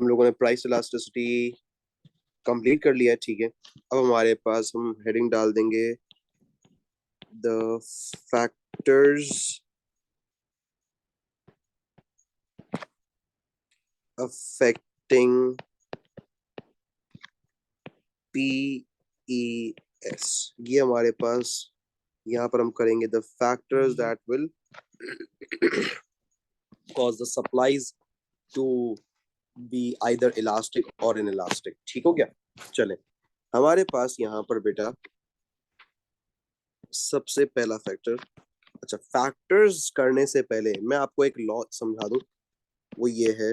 हम लोगों ने प्राइस इलास्टिसिटी कंप्लीट कर लिया है, ठीक है। अब हमारे पास हम हेडिंग डाल देंगे द फैक्टर्स अफेक्टिंग PES। ये हमारे पास यहाँ पर हम करेंगे the factors that will cause the supplies to be either elastic or inelastic। ठीक हो गया। चले, हमारे पास यहाँ पर बेटा सबसे पहला फैक्टर, अच्छा फैक्टर्स करने से पहले मैं आपको एक लॉ समझा दूं। वो ये है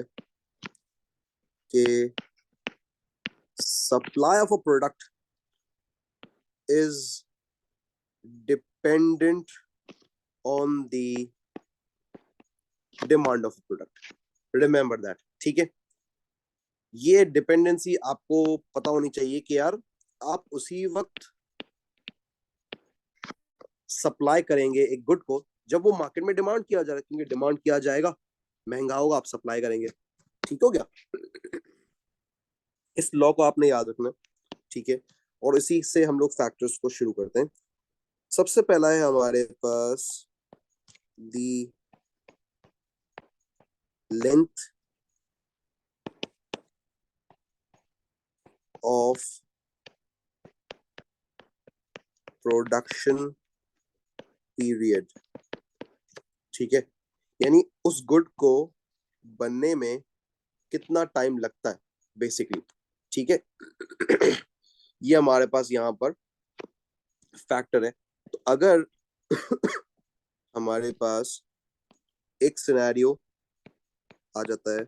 कि supply of a product is dependent on the demand of product. Remember that, ठीक है। ये डिपेंडेंसी आपको पता होनी चाहिए कि यार आप उसी वक्त सप्लाई करेंगे एक गुड को जब वो मार्केट में डिमांड किया जा रहा है, क्योंकि डिमांड किया जाएगा, महंगा होगा, आप सप्लाई करेंगे। ठीक हो गया। इस लॉ को आपने याद रखना, ठीक है। और इसी से हम लोग फैक्टर्स को शुरू करते हैं। सबसे पहला है हमारे पास the length of production period, ठीक है। यानी उस गुड को बनने में कितना टाइम लगता है बेसिकली, ठीक है। ये हमारे पास यहाँ पर फैक्टर है। तो अगर हमारे पास एक सिनेरियो आ जाता है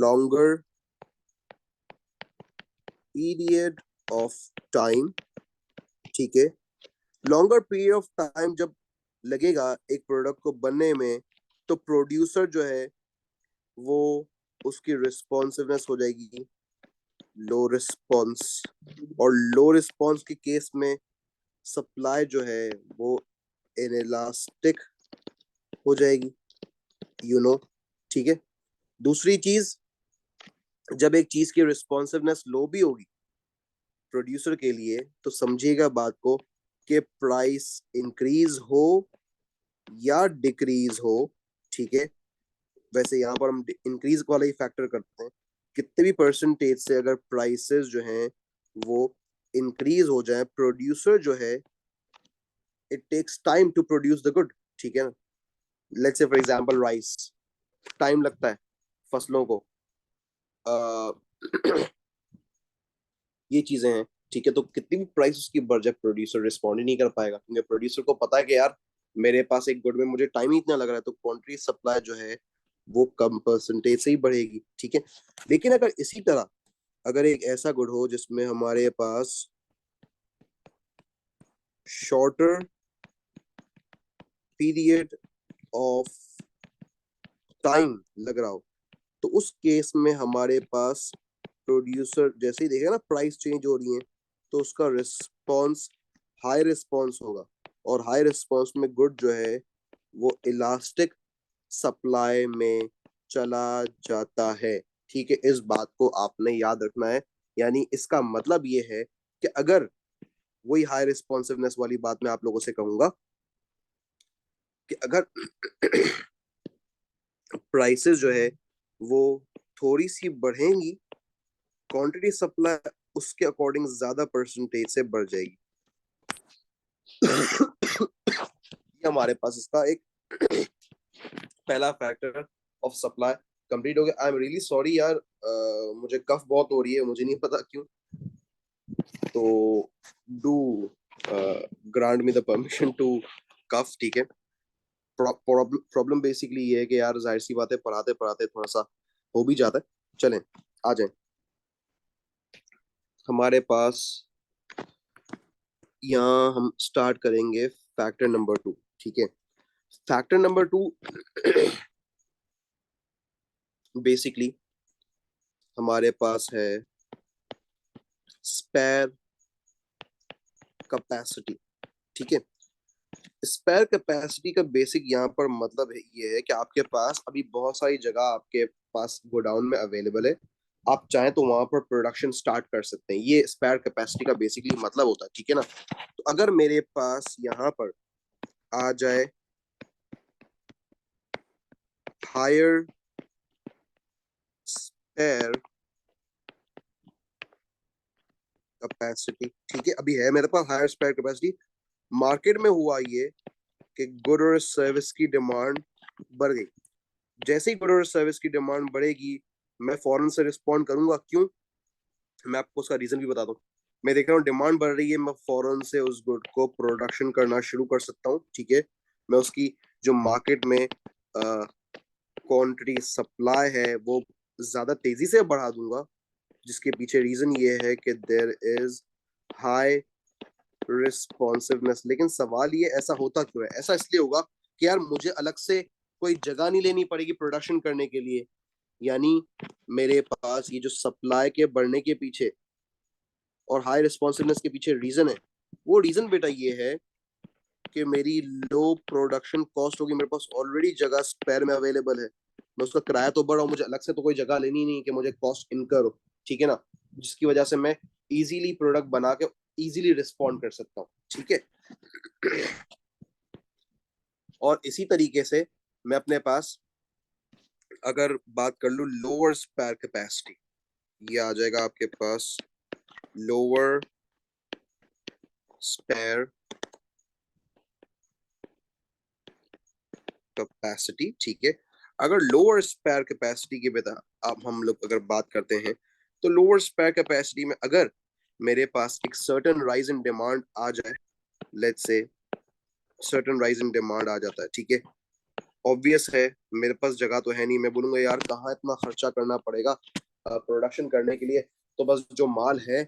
लॉन्गर पीरियड ऑफ टाइम, ठीक है। लॉन्गर पीरियड ऑफ टाइम जब लगेगा एक प्रोडक्ट को बनने में, तो प्रोड्यूसर जो है वो उसकी रिस्पॉन्सिवनेस हो जाएगी लो रिस्पॉन्स, और लो रिस्पॉन्स के केस में सप्लाई जो है वो इनइलास्टिक हो जाएगी, ठीक है। दूसरी चीज, जब एक चीज की रिस्पॉन्सिवनेस लो भी होगी प्रोड्यूसर के लिए, तो समझिएगा बात को कि प्राइस इंक्रीज हो या डिक्रीज हो, ठीक है। वैसे यहाँ पर हम इंक्रीज वाला ही फैक्टर करते हैं। कितने भी परसेंटेज से अगर प्राइसेस जो हैं वो इंक्रीज हो जाए, प्रोड्यूसर जो है it takes time to produce the good, ठीक है ना। Let's say for example rice, time लगता है फसलों को, ये चीजें हैं, ठीक है। तो कितनी भी प्राइस उसकी बढ़ जाए, प्रोड्यूसर रिस्पॉन्ड ही नहीं कर पाएगा, क्योंकि प्रोड्यूसर को पता है कि यार मेरे पास एक गुड में मुझे टाइम ही इतना लग रहा है, तो क्वांटिटी सप्लाई जो है वो कम परसेंटेज से ही बढ़ेगी, ठीक है। लेकिन अगर इसी तरह अगर एक ऐसा गुड हो जिसमें हमारे पास शॉर्टर पीरियड ऑफ टाइम लग रहा हो, तो उस केस में हमारे पास प्रोड्यूसर जैसे ही देखेगा ना प्राइस चेंज हो रही है, तो उसका रिस्पॉन्स हाई रिस्पॉन्स होगा, और हाई रिस्पॉन्स में गुड जो है वो इलास्टिक सप्लाई में चला जाता है, ठीक है। इस बात को आपने याद रखना है। यानी इसका मतलब ये है कि अगर वही हाई रिस्पॉन्सिवनेस वाली बात मैं आप लोगों से कहूंगा कि अगर प्राइसेस जो है वो थोड़ी सी बढ़ेंगी, क्वांटिटी सप्लाई उसके अकॉर्डिंग ज्यादा परसेंटेज से बढ़ जाएगी। ये हमारे पास इसका एक पहला फैक्टर ऑफ सप्लाई कंप्लीट हो गया। आई एम रियली सॉरी यार, मुझे कफ बहुत हो रही है, मुझे नहीं पता क्यों। तो do grant me the permission to cough, ठीक है। प्रॉब्लम बेसिकली ये है कि यार जाहिर सी बात है, पढ़ाते पढ़ाते थोड़ा सा हो भी जाता है। चलें, आ जाएं। हमारे पास यहाँ हम स्टार्ट करेंगे फैक्टर नंबर 2, ठीक है। फैक्टर नंबर 2 बेसिकली हमारे पास है स्पेयर कैपेसिटी, ठीक है। स्पेयर कैपेसिटी का बेसिक यहाँ पर मतलब ये है कि आपके पास अभी बहुत सारी जगह आपके पास गोडाउन में अवेलेबल है, आप चाहें तो वहां पर प्रोडक्शन स्टार्ट कर सकते हैं। ये स्पेयर कैपेसिटी का बेसिकली मतलब होता है, ठीक है ना। तो अगर मेरे पास यहाँ पर आ जाए हायर स्पेयर कैपेसिटी, ठीक है, अभी है मेरे पास हायर स्पेयर कैपेसिटी। मार्केट में हुआ ये कि गुड और सर्विस की डिमांड बढ़ गई। जैसे ही गुड और सर्विस की डिमांड बढ़ेगी, मैं फौरन से रिस्पॉन्ड करूंगा। क्यों? मैं आपको उसका रीजन भी बता दूं। मैं देख रहा हूँ डिमांड बढ़ रही है, मैं फौरन से उस गुड को प्रोडक्शन करना शुरू कर सकता हूँ, ठीक है। मैं उसकी जो मार्केट में क्वांटिटी सप्लाई है वो ज्यादा तेजी से बढ़ा दूंगा, जिसके पीछे रीजन ये है कि देयर इज हाई रिस्पॉन्सिवनेस। लेकिन सवाल ये, ऐसा होता क्यों है? ऐसा इसलिए होगा कि यार मुझे अलग से कोई जगह नहीं लेनी पड़ेगी प्रोडक्शन करने के लिए। यानी मेरे पास ये जो सप्लाई के बढ़ने के पीछे और हाई रिस्पॉन्सिवनेस के पीछे रीजन है, वो रीजन बेटा ये है कि मेरी लो प्रोडक्शन कॉस्ट होगी। मेरे पास ऑलरेडी जगह स्पेयर में अवेलेबल है, मैं उसका किराया तो बढ़ा हूँ, मुझे अलग से तो कोई जगह लेनी नहीं कि मुझे कॉस्ट इनकर हो, ठीक है ना। जिसकी वजह से मैं इजीली प्रोडक्ट बना के इजीली रिस्पॉन्ड कर सकता हूँ, ठीक है। और इसी तरीके से मैं अपने पास अगर बात कर लूँ लोअर स्पेयर कैपेसिटी, ये आ जाएगा आपके पास लोअर स्पेयर कैपेसिटी, ठीक है। अगर लोअर स्पेयर कैपेसिटी की बता अब हम लोग अगर बात करते हैं, तो लोअर स्पेयर कैपेसिटी में अगर मेरे पास एक सर्टेन राइज इन डिमांड आ जाए, let's say certain rise in demand आ जाता है, ठीक है। ऑब्वियस है मेरे पास जगह तो है नहीं, मैं बोलूंगा यार कहाँ इतना खर्चा करना पड़ेगा प्रोडक्शन करने के लिए, तो बस जो माल है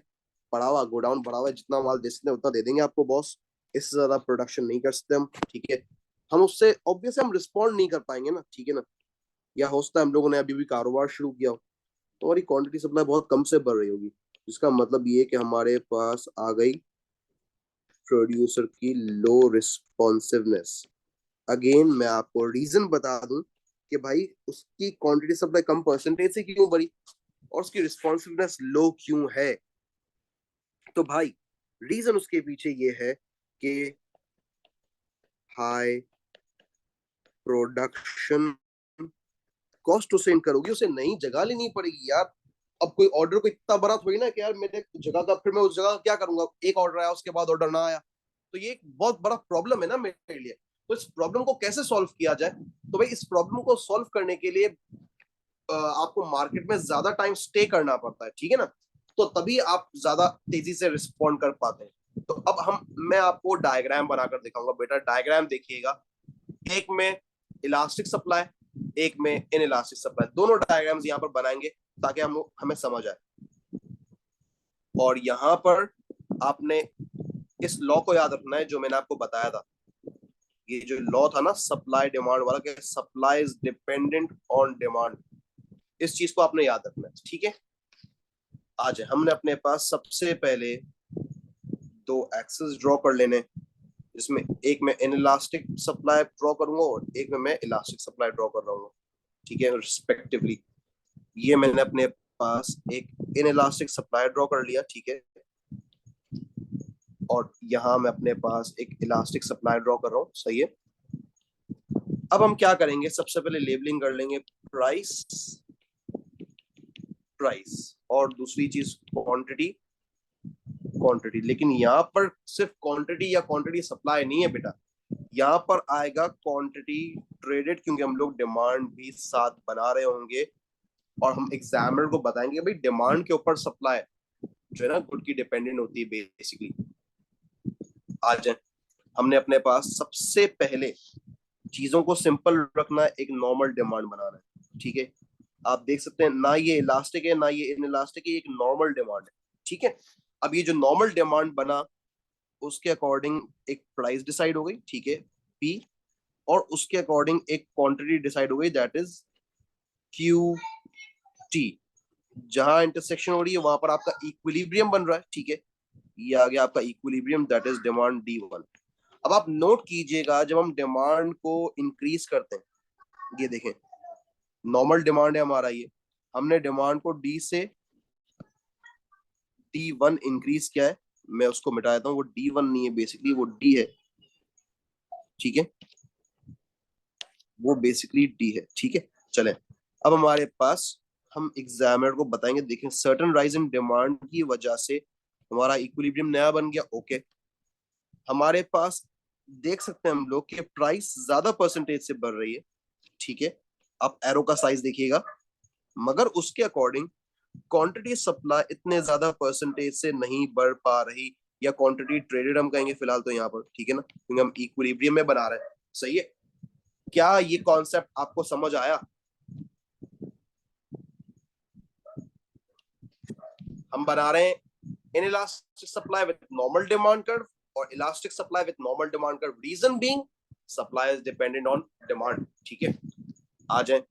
पड़ा हुआ गोडाउन भरा हुआ है, जितना माल दे सकते हैं उतना दे देंगे आपको बॉस, इससे ज्यादा प्रोडक्शन नहीं कर सकते हम, ठीक है। हम उससे ऑब्वियसली हम रिस्पॉन्ड नहीं कर पाएंगे ना, ठीक है ना। या हो सकता है हम लोगों ने अभी भी कारोबार शुरू किया हो, तो हमारी क्वांटिटी सप्लाई बहुत कम से बढ़ रही होगी, जिसका मतलब ये कि हमारे पास आ गई प्रोड्यूसर की लो रिस्पॉन्सिवनेस। अगेन मैं आपको रीजन बता दूं कि भाई उसकी क्वांटिटी सप्लाई कम परसेंटेज से क्यों बढ़ी और उसकी रिस्पॉन्सिवनेस लो क्यों है। तो भाई रीजन उसके पीछे ये है कि हाई प्रोडक्शन कॉस्ट उसे इनकर होगी, उसे नई जगह लेनी पड़ेगी यार। अब कोई ऑर्डर को इतना बड़ा थोड़ी ना कि यार मेरे जगह का, फिर मैं उस जगह का क्या करूंगा, एक ऑर्डर आया उसके बाद ऑर्डर ना आया, तो ये एक बहुत बड़ा प्रॉब्लम है ना मेरे लिए। तो इस प्रॉब्लम को कैसे सॉल्व किया जाए? तो भाई इस प्रॉब्लम को सॉल्व करने के लिए आपको मार्केट में ज्यादा टाइम स्टे करना पड़ता है, ठीक है ना। तो तभी आप ज्यादा तेजी से रिस्पॉन्ड कर पाते हैं। तो अब मैं आपको डायग्राम बनाकर दिखाऊंगा बेटा, डायग्राम देखिएगा। एक में इलास्टिक सप्लाई, एक में इन इलास्टिक सप्लाई, दोनों डायग्राम्स यहाँ पर बनाएंगे ताकि हमें समझ आए। और यहाँ पर आपने इस लॉ को याद रखना है जो मैंने आपको बताया था। ये जो लॉ था ना सप्लाई डिमांड वाला, कि supply is dependent on demand, इस चीज को आपने याद रखना है, ठीक है। आज हमने अपने पास सबसे पहले दो एक्सेस ड्रॉ कर लेने, जिसमें एक में इनइलास्टिक सप्लाई ड्रॉ करूंगा और एक में मैं इलास्टिक सप्लाई ड्रॉ कर रहा हूँ, ठीक है, रिस्पेक्टिवली। ये मैंने अपने पास एक इनइलास्टिक सप्लाई ड्रॉ कर लिया, ठीक है। और यहाँ मैं अपने पास एक इलास्टिक सप्लाई ड्रॉ कर रहा हूँ, सही है। अब हम क्या करेंगे, सबसे पहले लेबलिंग कर लेंगे प्राइस, प्राइस, और दूसरी चीज क्वांटिटी, क्वांटिटी। लेकिन यहाँ पर सिर्फ क्वांटिटी या क्वांटिटी सप्लाई नहीं है बेटा, यहाँ पर आएगा क्वांटिटी ट्रेडेड, क्योंकि हम लोग डिमांड भी साथ बना रहे होंगे और हम एग्जामिनर को बताएंगे भाई डिमांड के ऊपर सप्लाई जो है ना गुड की डिपेंडेंट होती है बेसिकली। आज हमने अपने पास सबसे पहले चीजों को सिंपल रखना है, एक नॉर्मल डिमांड बनाना है, ठीक है। आप देख सकते हैं ना ये इलास्टिक है ना ये इन इलास्टिक है, एक नॉर्मल डिमांड है, ठीक है। अब ये जो नॉर्मल डिमांड बना उसके अकॉर्डिंग एक प्राइस डिसाइड हो गई, ठीक है, पी, और उसके अकॉर्डिंग एक क्वांटिटी डिसाइड हो गई, दैट इज क्यू टी। जहां इंटरसेक्शन हो रही है वहां पर आपका इक्विलिब्रियम बन रहा है, ठीक है। ये आ गया आपका equilibrium, that is demand D one. अब आप नोट कीजिएगा, जब हम डिमांड को इंक्रीज करते हैं, ये देखें नॉर्मल डिमांड है हमारा, ये हमने डिमांड को डी से D1 इंक्रीज किया है, मैं उसको मिटा देता हूँ, वो D1 नहीं है बेसिकली, वो D है, ठीक है, वो बेसिकली D है, ठीक है। चले, अब हमारे पास हम एग्जामिनर को बताएंगे, देखें सर्टन राइज इन डिमांड की वजह से हमारा इक्विलिब्रियम नया बन गया, ओके। हमारे पास देख सकते हैं हम लोग कि प्राइस ज्यादा परसेंटेज से बढ़ रही है, ठीक है। आप एरो का साइज देखिएगा, मगर उसके अकॉर्डिंग क्वांटिटी सप्लाई इतने ज्यादा परसेंटेज से नहीं बढ़ पा रही, या क्वांटिटी ट्रेडेड हम कहेंगे फिलहाल तो यहाँ पर, ठीक है ना, क्योंकि हम इक्विलिब्रियम में बना रहे हैं, सही है। क्या ये कॉन्सेप्ट आपको समझ आया? हम बना रहे हैं inelastic supply with normal demand curve और elastic supply with normal demand curve, reason being supply is dependent on demand, ठीक है। आ जाए,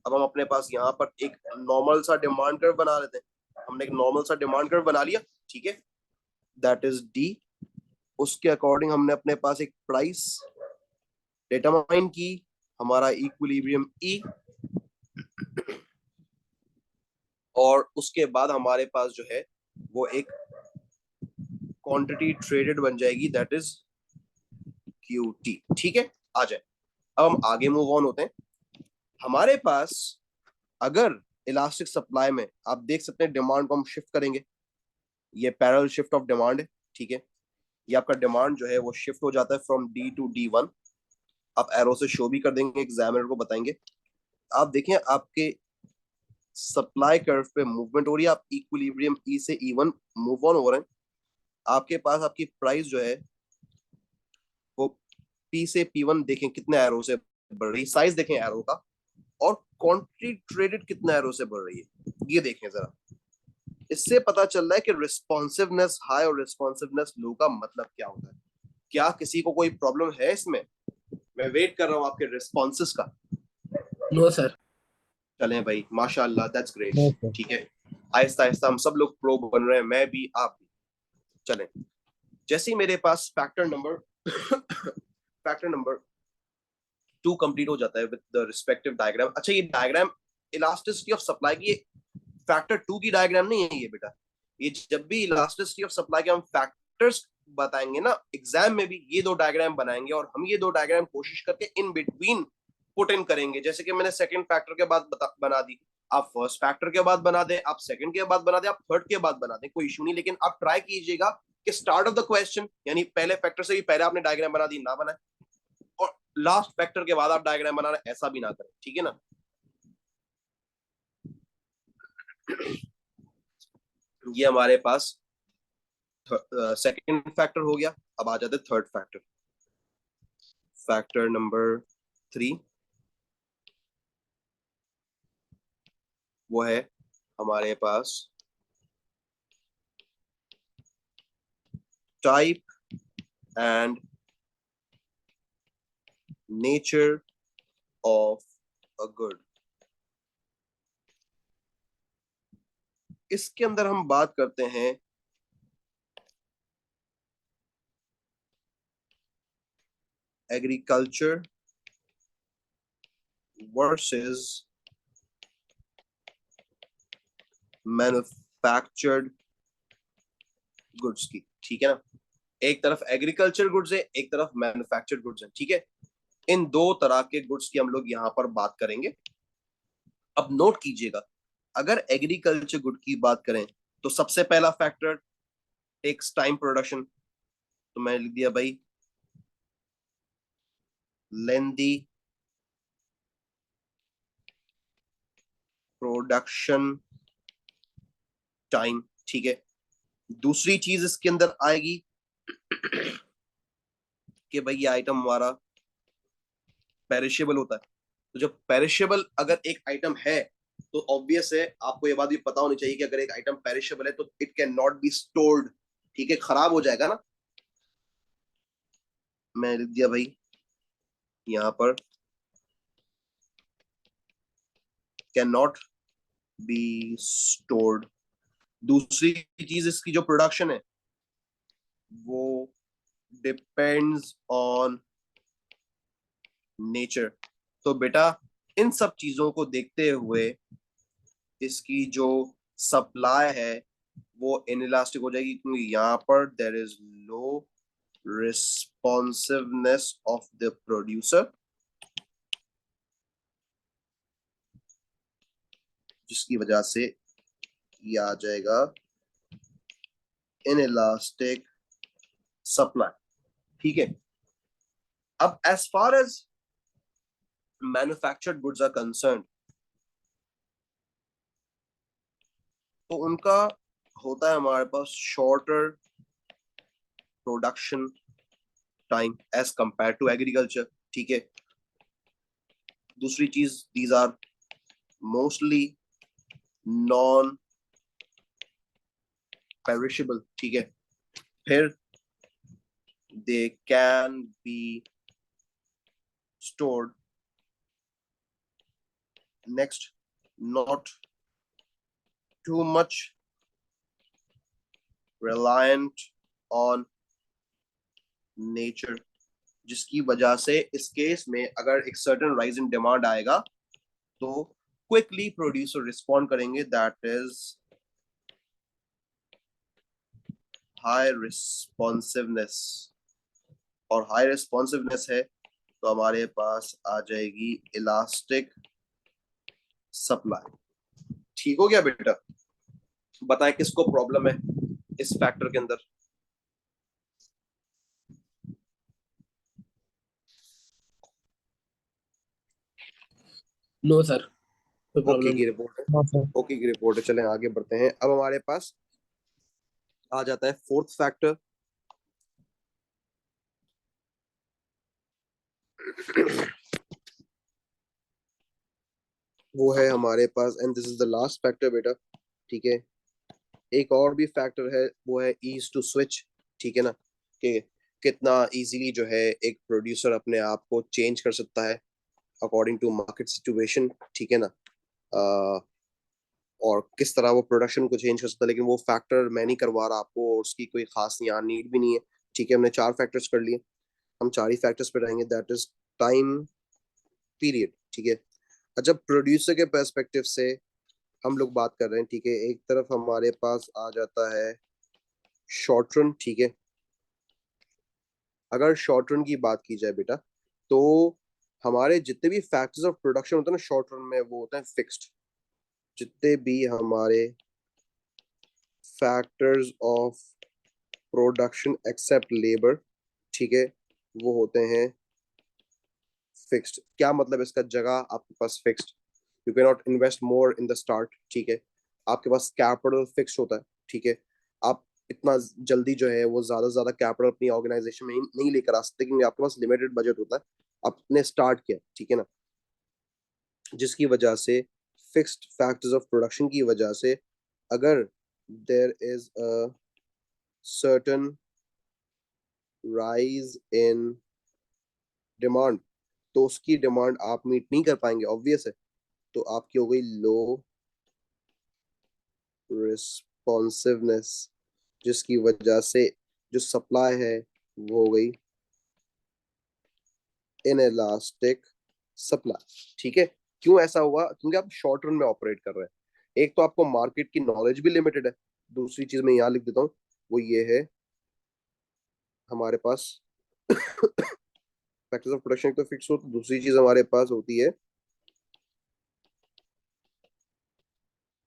अब हम अपने पास यहाँ पर एक नॉर्मल सा डिमांड कर्व बना लेते हैं, हमने एक नॉर्मल सा डिमांड कर्व बना लिया, ठीक है, दैट इज डी। उसके अकॉर्डिंग हमने अपने पास एक प्राइस डिटरमाइन की, हमारा इक्विलिब्रियम ई, और उसके बाद हमारे पास जो है वो एक क्वांटिटी ट्रेडेड बन जाएगी, दैट इज क्यू टी, ठीक है। आ जाए, अब हम आगे मूव ऑन होते हैं। हमारे पास अगर इलास्टिक सप्लाई में आप देख सकते हैं डिमांड को हम शिफ्ट करेंगे, ये पैरेलल शिफ्ट ऑफ डिमांड है, ठीक है। ये आपका डिमांड जो है वो शिफ्ट हो जाता है फ्रॉम डी टू D1, आप एरो से शो भी कर देंगे, एग्जामिनर को बताएंगे। आप देखें आपके सप्लाई कर्व पे मूवमेंट हो रही है, आप इक्विलिब्रियम ई से E1 मूव ऑन हो रहे हैं, आपके पास आपकी प्राइस जो है वो P से P1 देखें कितने एरो से बढ़ रही है, साइज देखें एरो का, और क्वांटिटी ट्रेडेड कितने एरो से बढ़ रही है, ये देखें जरा। इससे पता चल रहा है कि रिस्पॉन्सिवनेस हाई और रिस्पॉन्सिवनेस लो का मतलब क्या होता है। क्या किसी को कोई प्रॉब्लम है इसमें? मैं वेट कर रहा हूँ आपके रिस्पॉन्सेस का। No sir. चलें भाई, माशाल्लाह, दैट्स ग्रेट, नो सर। ठीक है। आहिस्ता आहिस्ता हम सब लोग प्रो बन रहे हैं, मैं भी आप भी। चलें, जैसे ही मेरे पास factor number factor number 2 complete हो जाता है विद द रिस्पेक्टिव डायग्राम। अच्छा, ये डायग्राम इलास्टिसिटी ऑफ सप्लाई की फैक्टर 2 की डायग्राम नहीं है ये बेटा, ये जब भी इलास्टिसिटी ऑफ सप्लाई के हम फैक्टर्स बताएंगे ना एग्जाम में भी, ये दो डायग्राम बनाएंगे, और हम ये दो डायग्राम कोशिश करके इन बिटवीन पुट इन करेंगे। जैसे कि मैंने सेकंड फैक्टर के बाद बना दी, आप फर्स्ट फैक्टर के बाद बना दें, आप सेकंड के बाद बना दें, आप थर्ड के बाद बना दें, कोई इशू नहीं, लेकिन आप ट्राई कीजिएगा कि स्टार्ट ऑफ द क्वेश्चन यानी पहले फैक्टर से भी पहले आपने डायग्राम बना दी ना बनाए, और लास्ट फैक्टर के बाद आप डायग्राम बनाना ऐसा भी ना करें, ठीक है ना। ये हमारे पास सेकंड फैक्टर हो गया। अब आ जाते थर्ड फैक्टर, फैक्टर नंबर 3, वो है हमारे पास type and nature of a good. इसके अंदर हम बात करते हैं एग्रीकल्चर वर्सेस मैन्युफैक्चर्ड गुड्स की, ठीक है ना। एक तरफ एग्रीकल्चर गुड्स है, एक तरफ मैन्युफैक्चर्ड गुड्स है, ठीक है। इन दो तरह के गुड्स की हम लोग यहाँ पर बात करेंगे। अब नोट कीजिएगा, अगर एग्रीकल्चर गुड की बात करें तो सबसे पहला फैक्टर टेक्स टाइम प्रोडक्शन, तो मैं लिख दिया भाई लेंदी प्रोडक्शन टाइम, ठीक है। दूसरी चीज इसके अंदर आएगी कि भाई ये आइटम हमारा पेरिशेबल होता है, तो जब पेरिशेबल अगर एक आइटम है तो ऑब्वियस है आपको ये बात भी पता होनी चाहिए कि अगर एक आइटम पेरिशेबल है तो it can not be stored, ठीक है, खराब हो जाएगा ना। मैं लिख दिया भाई यहाँ पर कैन नॉट बी स्टोर्ड। दूसरी चीज इसकी जो प्रोडक्शन है वो डिपेंड्स ऑन नेचर। तो बेटा इन सब चीजों को देखते हुए इसकी जो सप्लाई है वो इनइलास्टिक हो जाएगी, क्योंकि यहाँ पर there is low responsiveness of the producer, जिसकी वजह से ये आ जाएगा इनइलास्टिक सप्लाई। ठीक है, अब as far as manufactured goods are concerned, तो उनका होता है हमारे पास shorter production time as compared to agriculture. ठीक है, दूसरी चीज, these are mostly non perishable. ठीक है, फिर they can be stored, next, not too much reliant on nature, जिसकी वजह से इस केस में अगर एक सर्टेन राइज इन डिमांड आएगा तो क्विकली प्रोड्यूसर रिस्पॉन्ड करेंगे, दैट इज हाई रिस्पॉन्सिवनेस। और हाई रिस्पॉन्सिवनेस है तो हमारे पास आ जाएगी इलास्टिक सप्लाई। ठीक हो गया बेटा? बताएं किसको प्रॉब्लम है इस फैक्टर के अंदर? नो सर, कोई ओके प्रॉब्लम की नहीं। रिपोर्ट है। हाँ सर। ओके की रिपोर्ट है। चलें आगे बढ़ते हैं। अब हमारे पास आ जाता है फोर्थ फैक्टर। वो है हमारे पास, and this is the last factor बेटा। ठीक है, एक और भी फैक्टर है, वो है ईज टू स्विच। ठीक है ना, कि कितना इजीली जो है एक प्रोड्यूसर अपने आप को चेंज कर सकता है अकॉर्डिंग टू मार्केट सिचुएशन। ठीक है ना, और किस तरह वो प्रोडक्शन को चेंज कर सकता है। लेकिन वो फैक्टर मैं नहीं करवा रहा आपको, और उसकी कोई खास यहाँ नीड भी नहीं है। ठीक है, हमने 4 फैक्टर्स कर लिए, हम 4 ही फैक्टर्स पे रहेंगे, दैट इज टाइम पीरियड। ठीक है, जब प्रोड्यूसर के पर्सपेक्टिव से हम लोग बात कर रहे हैं, ठीक है, एक तरफ हमारे पास आ जाता है शॉर्ट रन। ठीक है, अगर शॉर्ट रन की बात की जाए बेटा, तो हमारे जितने भी फैक्टर्स ऑफ प्रोडक्शन होते हैं ना शॉर्ट रन में, वो होते हैं फिक्स्ड। जितने भी हमारे factors of production except labour, ठीक है, वो होते हैं फिक्स्ड। क्या मतलब इसका? जगह आपके पास fixed, you can not invest more in the start. ठीक है, आपके पास कैपिटल फिक्स होता है। ठीक है, आप इतना जल्दी जो है वो ज्यादा से ज्यादा कैपिटल अपनी ऑर्गेनाइजेशन में नहीं लेकर आ सकते, क्योंकि आपके पास लिमिटेड बजट होता है। आपने स्टार्ट किया, ठीक है ना, जिसकी वजह से फिक्स्ड फैक्टर्स ऑफ प्रोडक्शन की वजह से अगर there is a certain rise in demand, तो उसकी डिमांड आप मीट नहीं कर पाएंगे, ऑब्वियस है। तो आपकी हो गई लो रिस्पॉन्सिवनेस, जिसकी वजह से जो सप्लाई है वो हो गई इनइलास्टिक सप्लाई। ठीक है, क्यों ऐसा हुआ? क्योंकि आप शॉर्ट रन में ऑपरेट कर रहे हैं। एक तो आपको मार्केट की नॉलेज भी लिमिटेड है, दूसरी चीज मैं यहाँ लिख देता हूँ, वो ये है हमारे पास फैक्टर्स ऑफ प्रोडक्शन तो फिक्स हो, तो दूसरी चीज हमारे पास होती है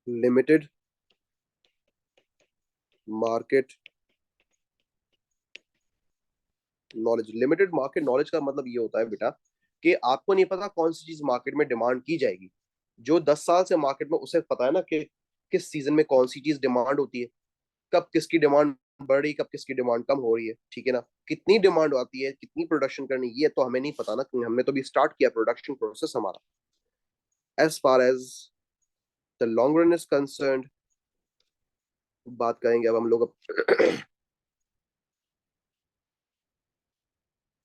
limited market knowledge. Limited market knowledge का मतलब ये होता है बेटा कि आपको नहीं पता कौन सी चीज मार्केट में डिमांड की जाएगी। जो 10 साल से मार्केट में, उसे पता है ना कि किस सीजन में कौन सी चीज डिमांड होती है, कब किसकी डिमांड बढ़ रही, कब किसकी डिमांड कम हो रही है। ठीक है ना, कितनी डिमांड आती है, कितनी प्रोडक्शन करनी, ये तो हमें नहीं पता ना, क्योंकि हमने तो अभी स्टार्ट किया प्रोडक्शन प्रोसेस हमारा। As far as the long run is concern, बात करेंगे अब हम लोग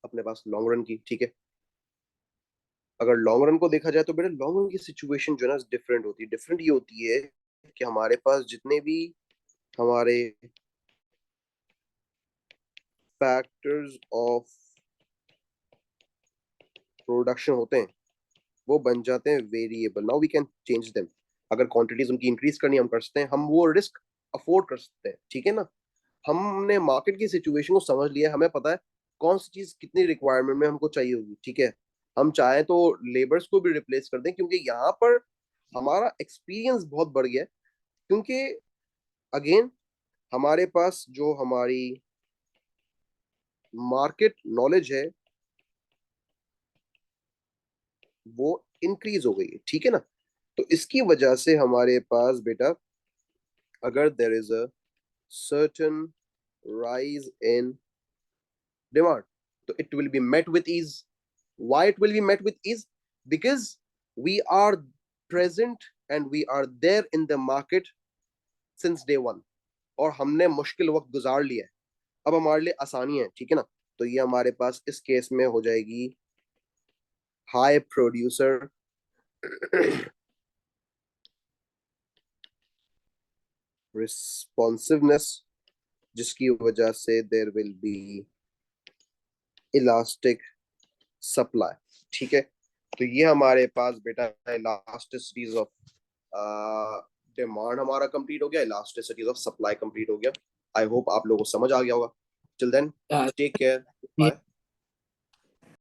अपने पास लॉन्ग रन की। ठीक है, अगर लॉन्ग रन को देखा जाए तो बेटा लॉन्ग रन की सिचुएशन जो है ना डिफरेंट होती है। डिफरेंट ये होती है कि हमारे पास जितने भी हमारे फैक्टर्स ऑफ प्रोडक्शन होते हैं वो बन जाते हैं variable. Now we can change them. अगर क्वांटिटीज उनकी इंक्रीज करनी हम कर सकते हैं, हम वो रिस्क अफोर्ड कर सकते हैं. ठीक है ना. हमने मार्केट की सिचुएशन को समझ लिया, हमें पता है कौन सी चीज कितनी रिक्वायरमेंट में हमको चाहिए होगी. ठीक है. हम चाहे तो लेबर्स को भी रिप्लेस कर दें, क्योंकि यहाँ पर हमारा एक्सपीरियंस बहुत बढ़ गया है. क्योंकि अगेन हमारे पास जो हमारी मार्केट नॉलेज है वो इंक्रीज हो गई है. ठीक है ना. तो इसकी वजह से हमारे पास बेटा, अगर there is a certain rise in demand, so it will be met with ease. Why it will be met with ease? Because we are present and we are there in the market since day one. और हमने मुश्किल वक्त गुजार लिया है, अब हमारे लिए आसानी है. ठीक है ना. तो ये हमारे पास इस केस में हो जाएगी हाई प्रोड्यूसर रिस्पॉन्सिवनेस, जिसकी वजह से there will be elastic supply. ठीक है. तो ये हमारे पास बेटा इलास्टिसिटीज ऑफ डिमांड हमारा कंप्लीट हो गया, इलास्टिसिटीज ऑफ सप्लाई कंप्लीट हो गया. आई होप आप लोगों को समझ आ गया होगा. Till then take care, bye.